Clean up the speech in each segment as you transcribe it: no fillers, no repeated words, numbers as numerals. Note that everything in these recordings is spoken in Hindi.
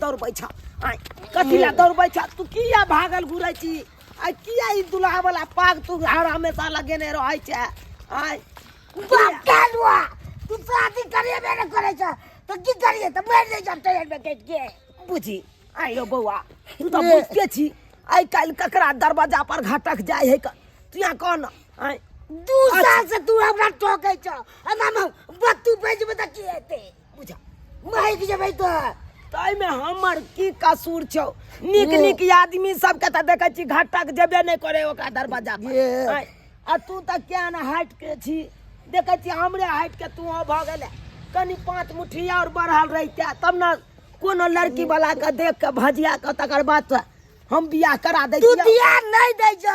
दौड़बै छ आइ कथी ला दौड़बै छ तू किया भागल घुरै छी आइ किया ई दुल्हा वाला पाग तू हर हमेशा लगेने रहै छ आइ बाप तू शादी करिए मेरे करे छ तो की करिए तो मर जाए जब ट्रेन में बैठ के बुझी आइ रो बौआ तू तो बुझते छी आइ काल ककरा दरवाजा पर घटक जाय है तू यहाँ कौन आइ 2 साल से तू हमरा ठोकै छ हम बत्तू भेजबे त की हेते बुझा महक जेबै तो ताई में हमर की कसूर छौ निक निक आदमी सब के त देखै छी घटक जेबे नहीं करे ओकरा दरवाजा पर आइ आ तू त क्या न हाइट के छी देखै छी हमरे हाइट के तू भ गेले कनी 5 मुट्ठी और बढ़ल रहिते तब न कोनो लड़की वाला के देख के भजिया के तकर बाद हम बियाह करा दै तू ध्यान नहीं दै छ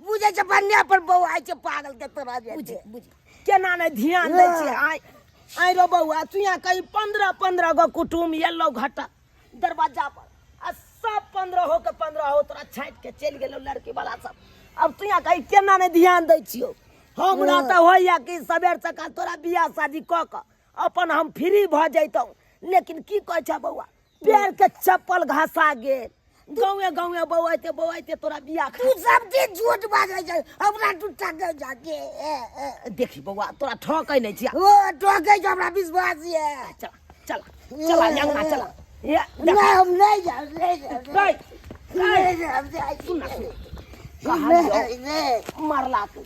बुझे छ बन्या पर बहू आइ छ पागल के तोरा जे बुझी केना नहीं ध्यान दै छी आइ रो बउआ तू यहाँ कहीं 15 गो कुटुम एलो घटा दरवाजा पर आ सब 15 हो के 15 हो तोरा छाट के चल गेलो लड़की वाला सब अब तू यहाँ कहीं केना नहीं ध्यान दै छियो हमरा तो होइया कि सबेर सका तोरा बियाह शादी क के अपन हम फ्री भ जैतौ लेकिन की कह छ बउआ पैर के चप्पल घसा गेल गाँवे गाँवे बउआते तोरा बियाह तू सब चीज झूठ बाजै छ हमरा तू ठकै जाके देखी बउआ तोरा ठकै नहीं छिया ओ ठकै छ हमरा विश्वास ये चला यंगना चला ये नहीं हम नहीं जा मरला तू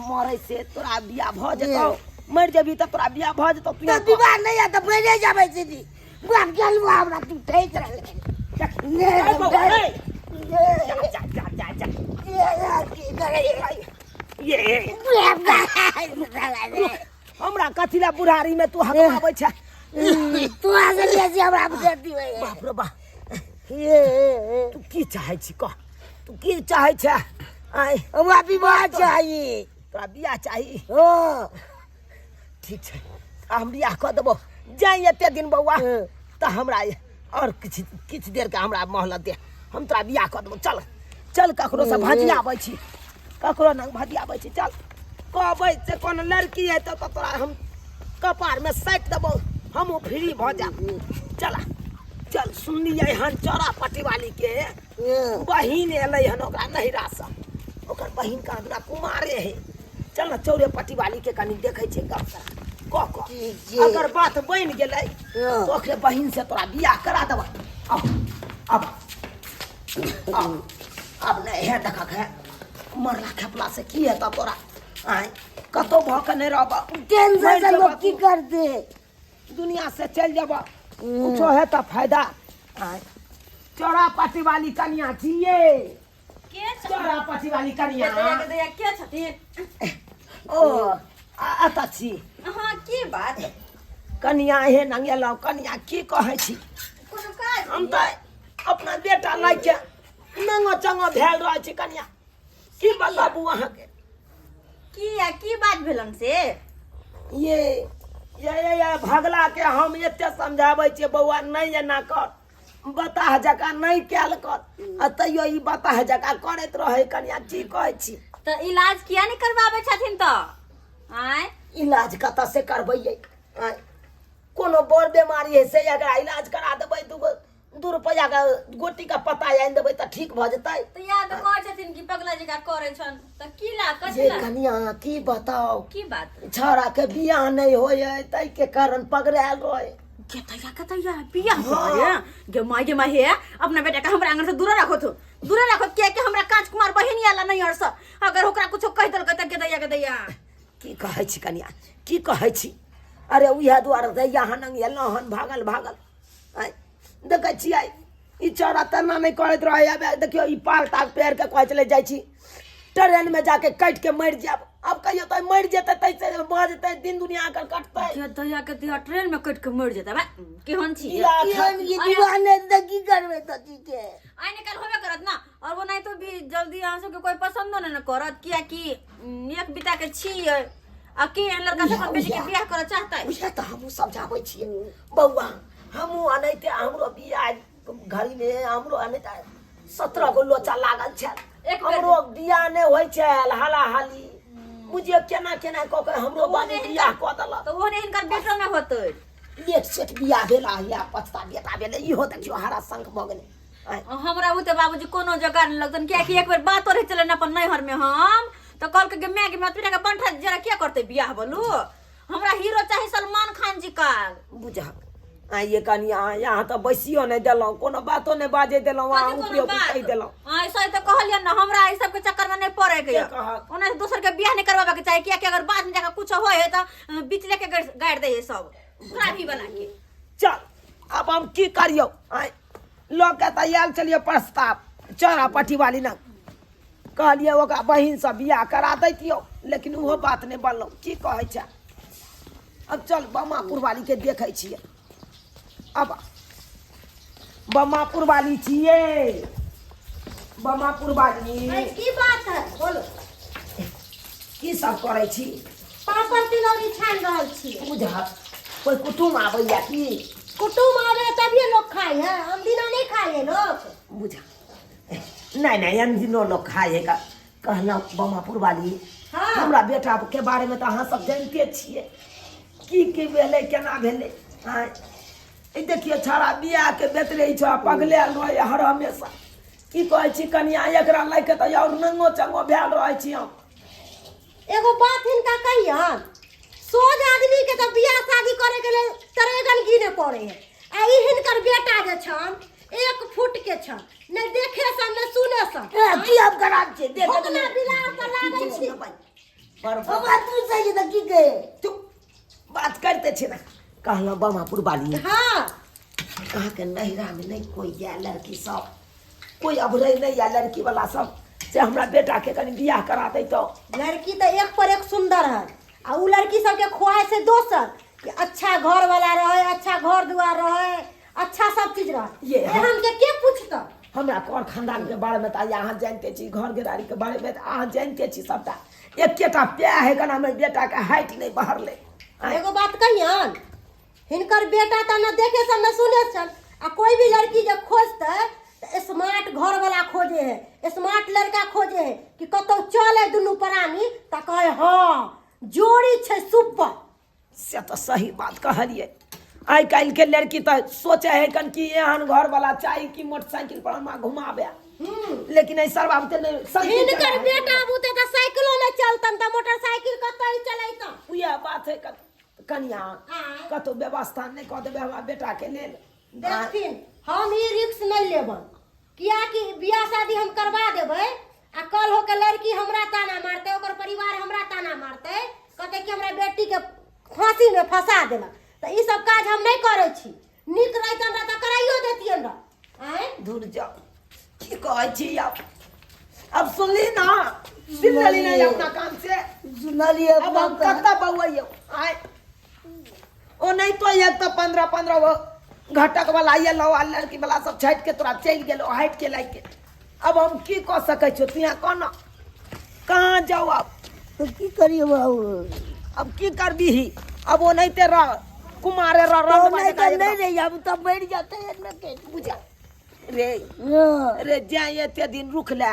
मरे से तोरा बियाह भ जेतौ मर जेबी त तोरा बियाह भ जेतौ तू विवाह नहीं है तो मरे जाबै सीधी बाप गेलवा हमरा तू ठैक रहले हमरा कथी ला बुढ़ारी में तू हकमाबै छ तू आगे ले हमरा बुझती है बाप रे बाप तू की चाहै छी कह तू की चाहै छ आइ हमरा विवाह चाहिए तोरा बियाह चाही ओ ठीक छै हम बियाह क देबो जाई एते दिन बउआ त हमरा और किछ देर के हमरा मोहलत दे हम तोरा बियाह क देबो चल ककरो से भजियाबै छी ककरो न भजियाबै छी चल कहबै से कोन लड़की है तो तोरा हम कपार में साट देबो हम फ्री भ जा चल सुनलिए हन चौरा पट्टी वाली के बहिन एलै हन ओकरा नहिरा से ओकर बहिन का हमरा कुमारे है चल न चौरे पट्टी वाली के कनी देखै छै गप कह अगर बात बन गेलै तो ओकरे बहिन से तोरा बियाह करा देबा अब नहीं है देखा है मरला खेपला से की है तोरा आइ कतो भ के नहीं रहबा टेंशन से लोग की कर दे दुनिया से चल जाबा कुछो है तो फायदा आइ चौरा पट्टी वाली कन्या छिए के चौरा पट्टी वाली कन्या के छथिन ओ आता छी हाँ की बात कन्या हे नंगेलौ कन्या की कहै छी कोनो काज हम तो अपना बेटा लाग के नंगो चंगो भेल रह छी कन्या की बताबू अहाँ के की बात भेलन से ये भगला के हम एते समझाबै छियै बौआ नहीं एना कर बताह जका नहीं कैल कर आ तैयो ई बताह जका करैत रहै कन्या की कहै छी तो इलाज किया नहीं करवावे छथिन तो आय इलाज कत से करबै कोनो बड़ बीमारी है से अगर इलाज करा देबै 2 रुपया का गोटी का पता आनि देबै त ठीक भ जेतै तो याद कहै छथिन कि पगला जका करे छन त की ला ये कथला कन्या की बताओ की बात छौड़ा के बियाह नहीं होय तै के कारण पगड़ायल रहे कतैया बियाह करे गे माय हे अपना बेटा के हमरा आंगन से दूर रखो के हमरा कांच कुमार बहिन आला नहीं अरस अगर ओकरा कुछो कह देल त के दैया की कहै छी कन्या की कहै छी अरे उहे दुआरे दैया हनंग एलौ हन भागल आइ देखै छी आइ ई चौड़ा तना नहीं करैत रहे अब देखियो ई पाल ताक पैर के कहै चले जाइ छी ट्रेन में जाके काट के मर जाब अब कहियो तो मर जेतै तैसे बजतै दिन दुनिया कर कटतै के दैया के दिया ट्रेन में कट के मर जेतै बा केहन छी केहन ये दीवाने जिंदगी करबे त के आइ निकल होबे करत ना और वो नहीं तो भी जल्दी यहाँ से कोई पसंद न करत किया कि एक बिता के छी आ के लड़का सब बेटी के बियाह करे चाहता है उहे त हमहु समझाबै छी बौआ हमहु अनैते हमरो बियाह घड़ी में हमरो अनैते 17 गो लोचा लागल छै हमरो बियाह नहीं होय छै हाली मुझे केना क के हमरो बानी बियाह क देलक तो ओने इनकर बेटा में होतै लेट सेट बियाह भेला या पछता बेटा भेलै इहो देखियो हरा शंख भऽ गेलै आँय, हमरा बुते बाबूजी कोनो जगह नहीं लगतन क्या कि एक बेर बात रहे चले अपन नैहर में हम तो कल के मैं के मत के पंठा जरा क्या करते बियाह बोलू हमरा हीरो चाहिए सलमान खान जी का बुझा आँय ये कनिया यहाँ तो बैसियो नहीं देलहुँ कोनो बातो नहीं बाजे देलहुँ वहाँ उपयोग कहि देलहुँ ऐसा तो कहलिए ना हमरा इस सब के चक्कर में नहीं पड़े के के कहत? ओना दूसर के बियाह नहीं करवाबे के चाहिए क्या कि अगर बाद में जाकर कुछ होए है तो बीच लेके गाड़ दे है सब खराबी बना के चल अब हम की करियो आँय लोग के तैयार चलिए प्रस्ताव चौरा पट्टी वाली ना कहलिए ओकरा बहिन से बियाह करा दैतियो लेकिन उहो बात नहीं बनलो की कहे छै अब चल बमापुर वाली के देखे छिए अब बमापुर वाली छिए बमापुर वाली की बात है बोलो की सब करे छी पापड़ तिलौरी छान रहल छी बुझा कोई कुटुम आबैया की कुटुम आवे तभी लोग खाए हैं हम दिना नहीं खाए लोग बुझा नहीं नहीं हम दिनों लोग खाएगा कहना बमापुर वाली हाँ। हमरा बेटा के बारे में तो अहाँ सब जानते छिए की भेलै केना भेलै आँय ई देखिए छौड़ा बियाह के बेतरे छ पगले रहे हर हमेशा की कहै छी कनिया एकरा लैके तो और नंगो चंगो भेल रहे छी हम एगो बात हिनका कहियन सोझ आदमी के तो बियाह शादी करे के लिए तरेगन गिने पड़े है आ ई हिनकर बेटा जे छन 1 फुट के छन न देखे सन न सुने सन की अब खराब छै देख भोगना बिलार त लागै छी पर बात तू सही त की कहे तू बात करते छी ना कहना बमापुर वाली हां कहाँ के नहिरा में नहीं कोई या लड़की सब कोई अब रही नहीं या लड़की वाला सब से हमरा बेटा के कनी बियाह करा दे तो लड़की तो एक पर एक सुंदर है आ उ लड़की सब के ख्वाहिश है दोसर कि अच्छा घर वाला रहे अच्छा घर दुआर रहे अच्छा सब चीज रहे ये हम- हमके के पूछता हमरा कौन खानदान के बारे में तो यहाँ जानते छी घर गेदारी के बारे में तो अहाँ जानते छी सबटा एकेटा प्याह है कना हमर बेटा के हाइट नहीं बढ़ले एगो बात कहियन हिनकर बेटा त न देखे सन न सुने सन आ कोई भी लड़की जब खोजते तो स्मार्ट घर वाला खोजे है स्मार्ट लड़का खोजे है कि कतौ चले दुनू प्राणी त कहे हां जोड़ी छै सुपर से तो सही बात कहलिए आई काल के लड़की तो सोचे है कन कि एहन घर वाला चाहिए कि मोटरसाइकिल पर हम घुमाबे लेकिन ऐसा बात नहीं साइकिल हिनकर चलावे। बेटा बुते त साइकिलो न चलतन त मोटरसाइकिल कतौ चलैतन यह बात है कनिया हाँ। कतो व्यवस्था नहीं कर देवे हमारा बेटा के लेल देखथिन हम ई रिस्क नहीं लेबन किया कि बियाह शादी हम करवा देबै आ कल हो के लड़की हमरा ताना मारते ओकर परिवार हमरा ताना मारते कहते कि हमरा बेटी के फांसी में फंसा देलक त ई सब काज हम नहीं करे छी निक रहितन त कराइयो देतियन र आय दूर जाओ की कहै छी अब सुनली ना सुनली नहीं अपना काम से सुनलिए अब हम कत्ता बउइयो आय ओ नहीं तो एक तो 15 वो घटक वाला ये लो लड़की वाला सब छाट के तोरा चल गेलो हट के लाइक के अब हम की कह सकै छो तिया कोना कहाँ जाओ अब तो की करिए बाबू अब की करबी ही अब वो नहीं ते रह कुमारे रह नहीं नहीं अब तो बैठ जाते हैं न के बुझा रे जाए एते दिन रुक ले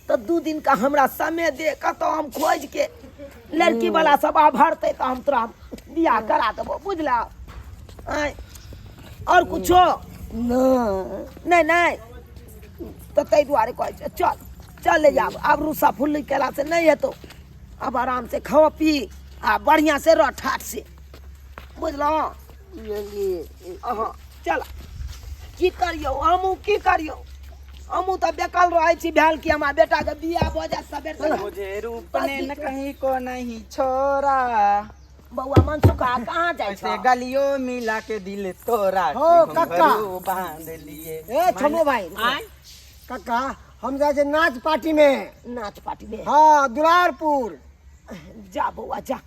तो 2 दिन का हमरा समय दे कतो हम खोज के लड़की वाला सब भरते तो हम तोरा बियाह करा देबो बुझला आय और कुछो नहीं नहीं तो तै दुआरे कहै छै चल चल ले जाब अब रूसा फुल्ली केला से नहीं हेतो अब आराम से खा पी आ बढ़िया से रह ठाट से बुझलो अहाँ चल की करियो हमू की करियो हमू तो बेकल रहे छी भेल कि हमार बेटा के बियाह भ जाए सबेर से मुझे रूप ने न कहीं को नहीं छोड़ा बउआ मनसुखा कहाँ जाय ऐसे छ गलियों मिला के दिल तोरा हो, कक्का। घुंघरू बांध लिए ए छमो भाई आय काका हम जाए छे नाच पार्टी में नाच पार्टी में हाँ दुलारपुर जा बउआ जा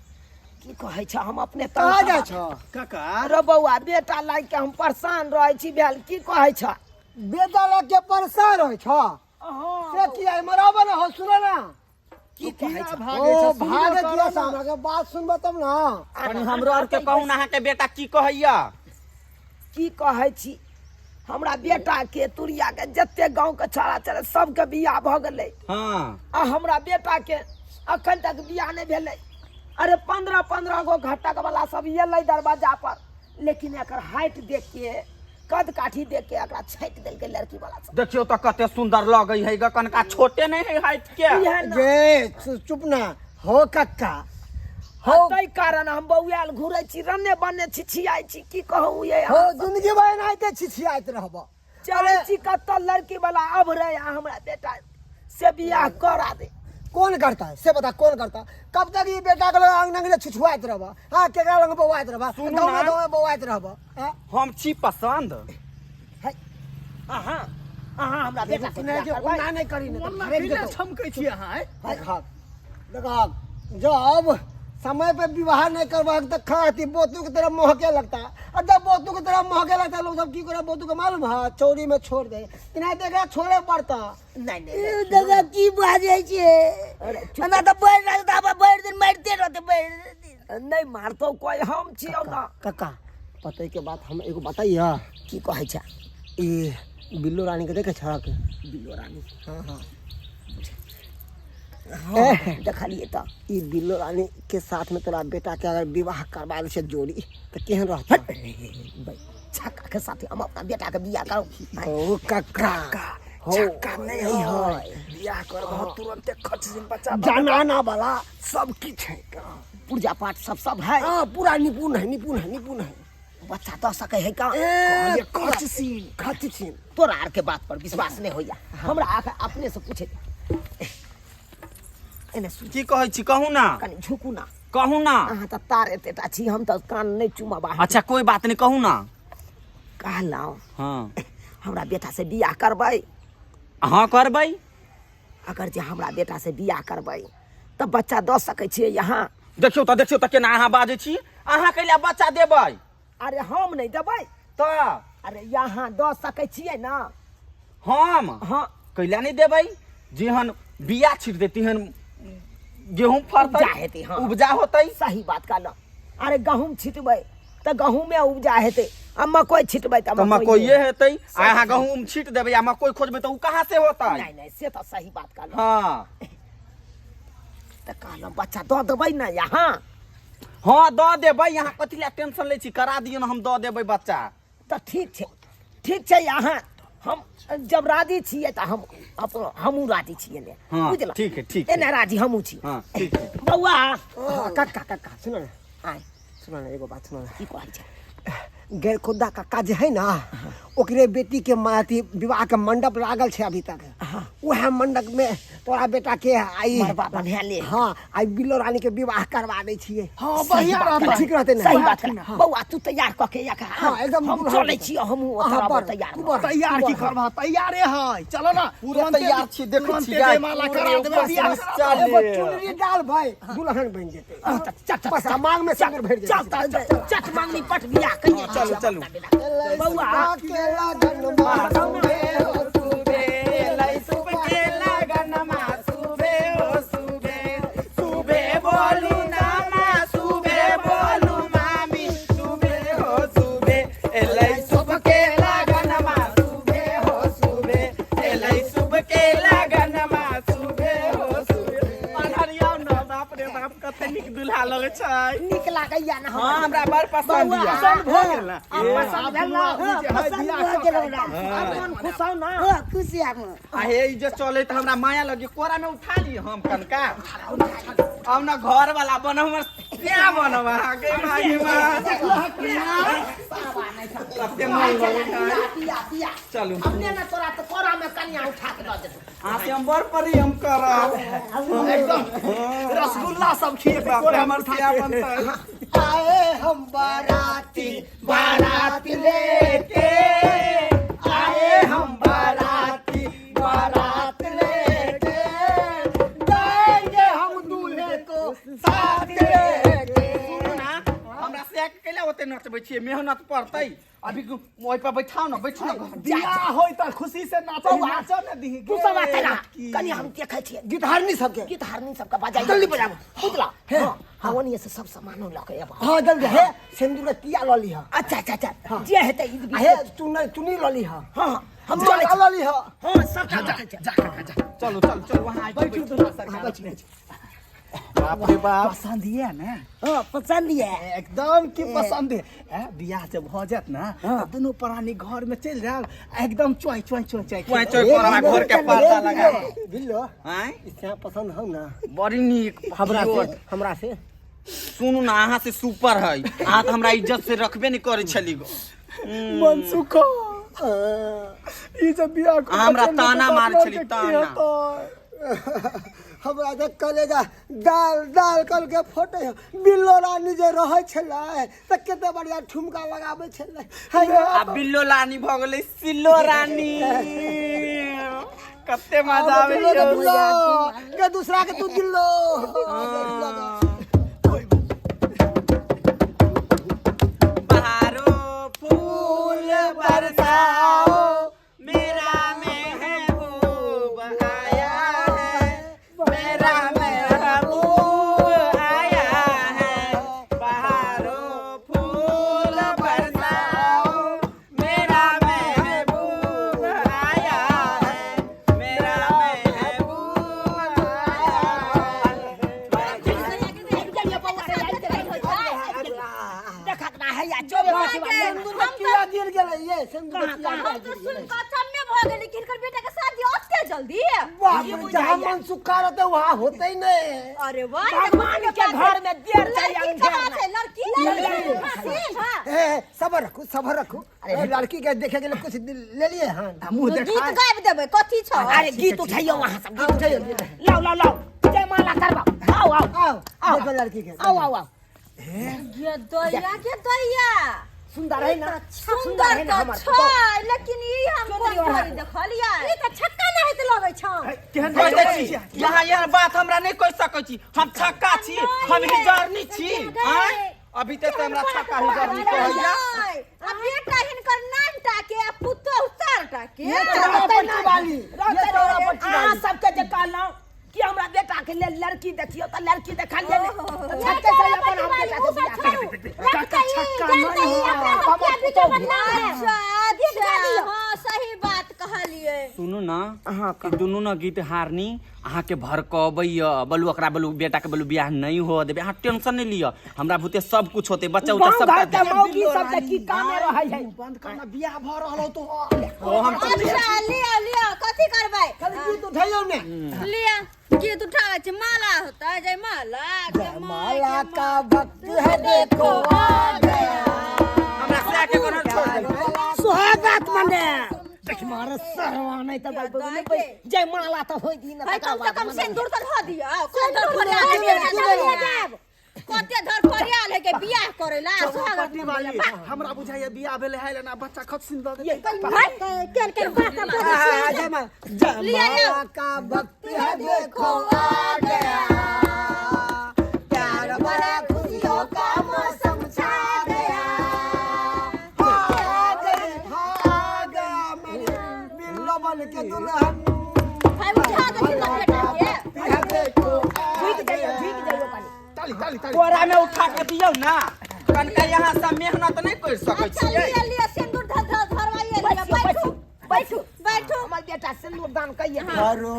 की कहै छ हम अपने कहाँ जाए छ काका अरे बउआ बेटा लाग के हम परेशान रहे छी भेल की कहै छ बेटा लग के परेशान हो छ से किया मराबा ना हो सुनो ना की कहै छ ओ भागे किया से हमरा के बात सुनबो तब ना कनी हमरो और के कहू ना के बेटा की कहैया की कहै छी हमरा बेटा के तुरिया के जते गांव के छौड़ा चले सबके बियाह भ गेलै हां आ हमरा बेटा के अखन तक बियाह नहीं भेलै अरे 15 गो घटक वाला सब एलै दरवाजा पर लेकिन एकर हाइट देख के कद काठी देख के एकरा छाँटि देलकै लड़की वाला सब। देखियो तो कते सुंदर लगे है ग, कनका छोटे नहीं है हाइट के। इहे ना जे चुप ना हो कक्का हो तै कारण हम बौआल घुरै छी रन्ने बन्ने छिछियाइ छी की कहूँ ये हो जिंदगी भर एनाहिते छिछियाइत रहब। चले छी कत्ता लड़की वाला अब रहे हमरा बेटा से बियाह करा दे। कौन करता है से बता, कौन करता? कब तक ये बेटा के अंग अंग छुछुआइत रहब? हाँ केकरा लंग बौआइत रहब? सुनू गाँव ना। में बौआइत रहब? हाँ? हम छी पसंद। अहाँ अहाँ हमरा बेटा से बियाह जो करबै? ना नहीं करी ना मोनमे खरीद किने देतौ। छमकै छी अहाँ देखा जब समय पे विवाह नहीं करवा तो खाती बोतू की तरह महके लगता है, और जब बोतू की तरह महके लगता है लोग सब की करे बोतू को मालूम है चौरी में छोड़ दे कि नहीं देखा छोड़े पड़ता। नहीं नहीं देखा की बाजे छे हमरा तो बैठ रह त अब बैठ दिन मारते रहते बैठ नहीं मारतो कोई हम छियौ ना। कक्का पते के बात हम एगो बताइए की कहै छै? ये बिल्लो रानी के देखे छक? बिल्लो रानी हाँ हाँ देखलिए त ये बिल्लो रानी के साथ में तोरा बेटा के अगर विवाह करवा दे छे जोड़ी तो केहन रहता? छक्का के साथ हम अपना बेटा के बियाह करो। ओ कक्का हो छक्का नहीं है बियाह करबो तुरंत खर्च दिन बच्चा जनाना वाला सब की छै पूजा पाठ सब है। हाँ पूरा निपुण है निपुण है निपुण है। बच्चा दे सके है का? खर्च सीन तोरा आर के बात पर विश्वास नहीं होइया हमरा अपने से पूछे एने सुन की कहै छी कहू ना, कनी झुकू ना। कहू ना। अहाँ त तार एतेटा छी हम त कान नहीं चुमाबा। अच्छा कोई बात नहीं, कहू ना। कहलौं हाँ हमरा बेटा से बियाह करबै। हाँ करबै। अगर जे हमरा बेटा से बियाह करबै त बच्चा दे सकै छियै यहाँ? देखियो तो केना अहाँ बाजै छी, अहाँ कैला बच्चा देबै? अरे हम नहीं देबै तो अरे यहाँ दे सकै छियै ना? हम हाँ कैला नहीं देबै? जेहन बिया छिट देती हन गेहूं फरतै, उपजा हेतै, हाँ। उपजा होतै। सही बात कहलौं। अरे गहूम छिटबै त गहूम में उपजा हेतै, आ मकई छिटबै त तो मकइये हेतै। आ अहाँ गहूंम छीट देबै आ मकई खोजबै तो उ कहाँ से होतै? नहीं नहीं से तो सही बात कहलौं। हाँ त कहलौं बच्चा दे देबै ना यहाँ? हाँ दऽ देबै, यहाँ कथी लए टेंशन लै छी, करा दियौ ना, हम दऽ देबै बच्चा। त ठीक छै यहाँ हम जब राजी छियै त हम हमू राजी छियै ने। हाँ, बुझलौं? ठीक है, ठीक है। एने राजी हमू छी। हाँ ठीक है। बौआ कक्का सुनो ना आय सुनो ना एगो बात सुनो ना। की कहै छै? गैर खुदा कक्का जे है ना ओकरे बेटी के माती विवाह के मंडप लागल छे अभी तक। वह मंडप में तोरा बेटा के आई मरबा बन्हा ले। हाँ आई बिल्लो रानी के विवाह करवा दे छिए। हाँ बढ़िया रहता ठीक रहते ना? सही बात है। बौआ तू तैयार क के या का? हाँ, एकदम हम दुल्हन चलै के। छी हमू हाँ, ओतरा बर, तैयार तू बर। तैयार की करबा? तैयारे है, चलो ना पूरा तैयार छी, देखै छी गाय। माला करा देबै बियाह करा चल देबै। एगो चुनरी डाल भाई दुल्हन बन जेते। बस मांग में सिंदूर भर दे। चट मांगनी पट बियाह कहिए। चलो चलो। बौआ के लगन मासूमे हो सुबे लै सुब के लगन मा सुबे हो सुबे, सुबे बोलू ना मा सुबे बोलू मामी, सुबे हो सुबे लै सुब के लगन मा सुबे हो सुबे, लै सुब के लगन मा सुबे हो सुबे। अनहरिया ना बाप रे बाप कते नीक दुल्हा लगै छै। नीक लागैया ना हाँ हमरा बड़ पसंद या। पसंद भ गेल ना? ए, पसंद भेल ना? पसंद भ गेल ना? मन खुश हौ ना? खुशी हम आहे ई जे चले त हमरा माया लगे, कोरा में उठा ली हम कनका। अब ना घर वाला बनब, हमर क्या बनब आगे भाई मां कते मन लगे छै। पिया पिया चलू अपने ना तोरा तो कोरा में कन्या उठा के दे देतौ। आ से हम बड़ परी हम करब एकदम रसगुल्ला सब खिए के बाप रे हमर क्या बनतै। आए हम बाराती बारात लेके आए हम बाराती, बारात लेके जाएंगे हम दूल्हे को साथ लेके। सुनू ना, हमरा से कैला ओते नचबै छियै, मेहनत पड़तै। अभी ओइ पर बैठाओ ना, बैठ ना। बियाह होय त खुशी से नाचो नाचो न दी। तू सब आते ना कनी हम देखै छियै गीत हारनी सबके गीत हारनी सबका बजाई जल्दी बजाबो। बुझला? हाँ हाँ ओनिए से सब सामान ल के आबो। हाँ जल्दी है सिंदूर के किया लली है। अच्छा अच्छा अच्छा जे हेतै ईद भी है तू नहीं लली है। हाँ हम हम चलै छी। लली है। हाँ सब देखै छी। चलो चलो चलो वहां बैठू तो बाप रे बाप पसंद है ना हाँ पसंद है एकदम की पसंद है बियाह जब हो जात ना तो दोनों प्राणी घर में चल जाओ एकदम चोय चोय चोय चोय चोय चोय करवा घर के पर्दा लगा बिल्लो हैं इससे पसंद हो ना बड़ी नीक हमरा से सुनू ना अहाँ से सुपर है अहाँ तो हमरा इज्जत से रखबे नहीं करे छली गो मन सुखो ई जब बियाह को हमरा ताना मार छली ताना हमरा जे कलेजा दाल दाल कल के फोटे बिल्लो रानी जे रहै छलै त कते बढ़िया ठुमका लगाबै छलै आ बिल्लो रानी भ गेलै सिल्लो रानी कते मजा आवे के दूसरा के तू दिल्लो बहारो फूल बरसाओ मेरा महबूब आया है मेरा महबूब आया है बहारो फूल बरसाओ मेरा महबूब आया है मेरा महबूब देखत ना है या चोबे पति किया गिर गेलै ये सिंदूर हम तो सुन कथम में भ गेली कि हिनकर बेटा के शादी ओते जल्दी बाप जहां मन सुखा रहते वहां होते ही नहीं अरे वाह भगवान के घर में देर चाहिए लड़की लड़की हां ए सबर रखो अरे लड़की के देखे के लिए कुछ ले लिए हां मुंह गीत देखा गाबि देबै कथी छ अरे गीत उठाइयो वहां से गीत उठाइयो लाओ जय माला करवा आओ देखो लड़की के आओ ये दैया सुंदर है ना सुंदर है ना तो हमार छ लेकिन ई हम कोन करी देखलिया ई त छक्का नहीं त लगै छ केहन कोई बात छी यहाँ यार बात हमरा नहीं कह सकै छी हम छक्का छी हम हिजरनी छी हैं अभी तक हमरा छक्का हिजरनी कहैया अब बेटा हिनकर नानटा के आ पुतो उतारटा के ये तो वाली ये तो सबके जे कहलौ कि हमरा बेटा के ले लड़की देखियो त लड़की देखा ले छक्के से अपन हम बेटा के बियाह काका छक्का नहीं हां सही बात कहलिए सुनू ना कि दुनू ना गीत हारनी अहाँ के भड़कबैया बोलू ओकरा बोलू बेटा के बोलू बियाह नहीं हो देबे अहाँ टेंशन नहीं लियो हमरा भूते सब कुछ होते बच्चा उच्चा सब घर के मौगी सब के की कामे रहै है बंद करना बियाह भ रहलो तो ओ हम तो अच्छा लिया कथी करबै गीत उठाइयो ने लिया गीत उठावे छ माला होता है जय माला माला का वक्त है देखो आ गया हमरा से के कोन छोड़ दे सुहागत मने देख मारे सरवा नहीं त बाबू जय माला त होई दिन भाई कम से कम सिंदूर त ध दिया सिंदूर भरिया कते धर परियाल है के बियाह करेला स्वागत वाली हमरा बुझाइए बियाह भेले है ना बच्चा खत सिंदूर के बात माला का वक्त है देखो आ गया प्यार भरा खुशियों का मौसम छा गया आ गया मेरी बिल्लो बन के दुल्हन भाई उठा दे बेटा के देखो ठीक जाइयो पानी ताली कोरा में उठा के दियो ना कनका यहाँ सब मेहनत नहीं कर सकै छियै लिया सिंदूर धरवाइए बैठो हमर बेटा सिंदूर दान कइए भरो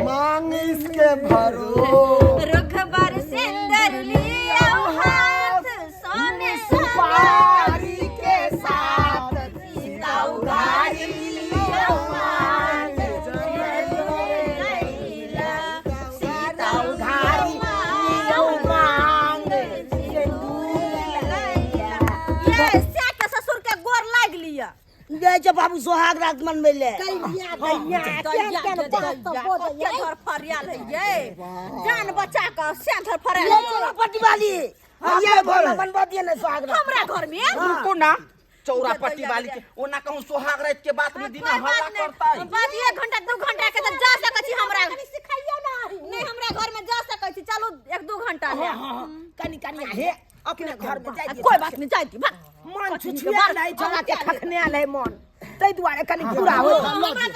मांग इसके भरो रखबर सिंदूर लिया हाथ सोने सुपारी के साथ सीता उधारी लिया मांग सीता उधारी लिया मांग ये से के ससुर के गोर लाग लिया जय जय बाबू सोहाग रात मनबे ले घर फरियाल है ये जान बचा का सेंटर फरियाल ले चलो पट्टी वाली ये बोल बनवा दिए ना सोहाग रात हमरा घर में रुको ना चौरा पट्टी वाली के ओना कहूं सोहाग रात के बात में दिन हल्ला करता है बाद 1 घंटा 2 घंटा के तो जा सकै छी हमरा सिखाइयो ना नहीं हमरा घर में जा सकै छी चलो 1-2 घंटा ले कनी हे अपने घर में जाई कोई बात नहीं जाई बा मन छुछुआ नहीं छोड़ा के खखने आले मन तै दुआरे कनी पूरा हो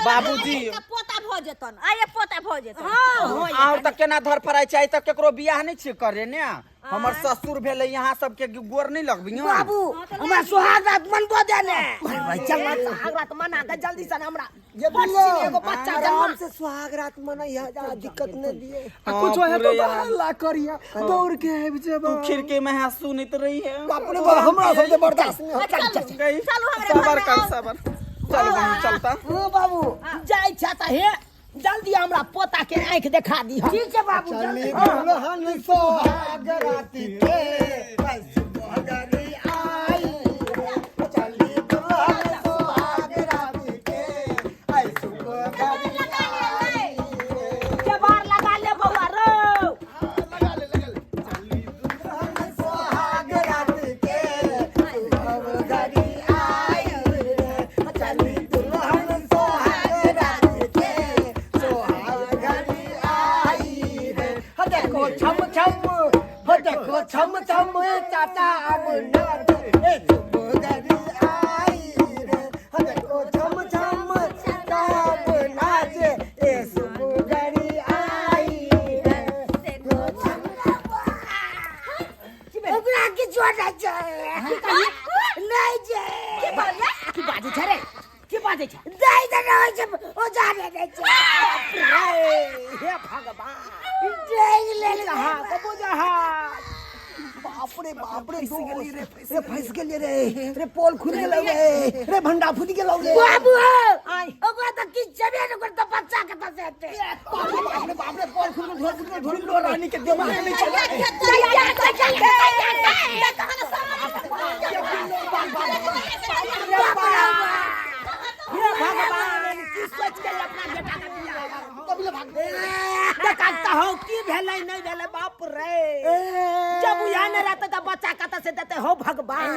बाबूजी पोता भ जेतन आये पोता भ जेतन हां आउ त केना धर पराई चाही त केकरो बियाह नहीं छी करे ने हमर ससुर भेले यहाँ सबके गोर नहीं लगबियो बाबू हमरा सुहाग रात मनबो दे ने भाई चल ना सुहाग रात मना के जल्दी से हमरा ये बच्ची एगो बच्चा आराम जन्म से सुहाग रात मनाइया जा दिक्कत न दिए कुछ है तो हल्ला करिया दौड़ के आबि तू जेबा खिड़की में है सुनित रही है बाप रे बाप हमरा सबके बर्दाश्त नहीं होता गई चलो हमरे सबर घर कर में सबर चल बहन चलता ओ बाबू जाय छ त हे जल्दी हमरा पोता के आंख देखा दी ठीक है बाबू चली दुल्हन सुहाग राती के सुहागरी आई चली दुल्हन सुहाग राती के आई सुहागरी आई के बार लगा ले बउआ रो चली दुल्हन सुहाग राती के सुहागरी आई चली दुल्हन सुहाग राती के सुहागरी आई रे देखो छम छम देखो छम छम चाचा अब नाच ए सुहागरी आई रे देखो छम छम चाचा अब नाच ए सुहागरी आई रे देखो छम ओकरा की छोटा जाए नहीं जाए की बाजे छ रे की बाजे छ दई दे होय छै ओ जाने दे छै हे भगवान देख ले कहां को बुझा बाप रे रे फंस गेलिए रे पोल खुल गेलै रे भंडा फूट गेलौ रे बाबू आई ओकरा त की छबे न कर त बच्चा के त सेते बाप रे पोल खुल ढोल ढोल रानी के दिमाग में चला हे भगवान की सोच के अपना बेटा का दिया देखता हो की भेलै नहीं भेलै बाप रे जब यहाँ न रहता तो बच्चा कत से देते हो भगवान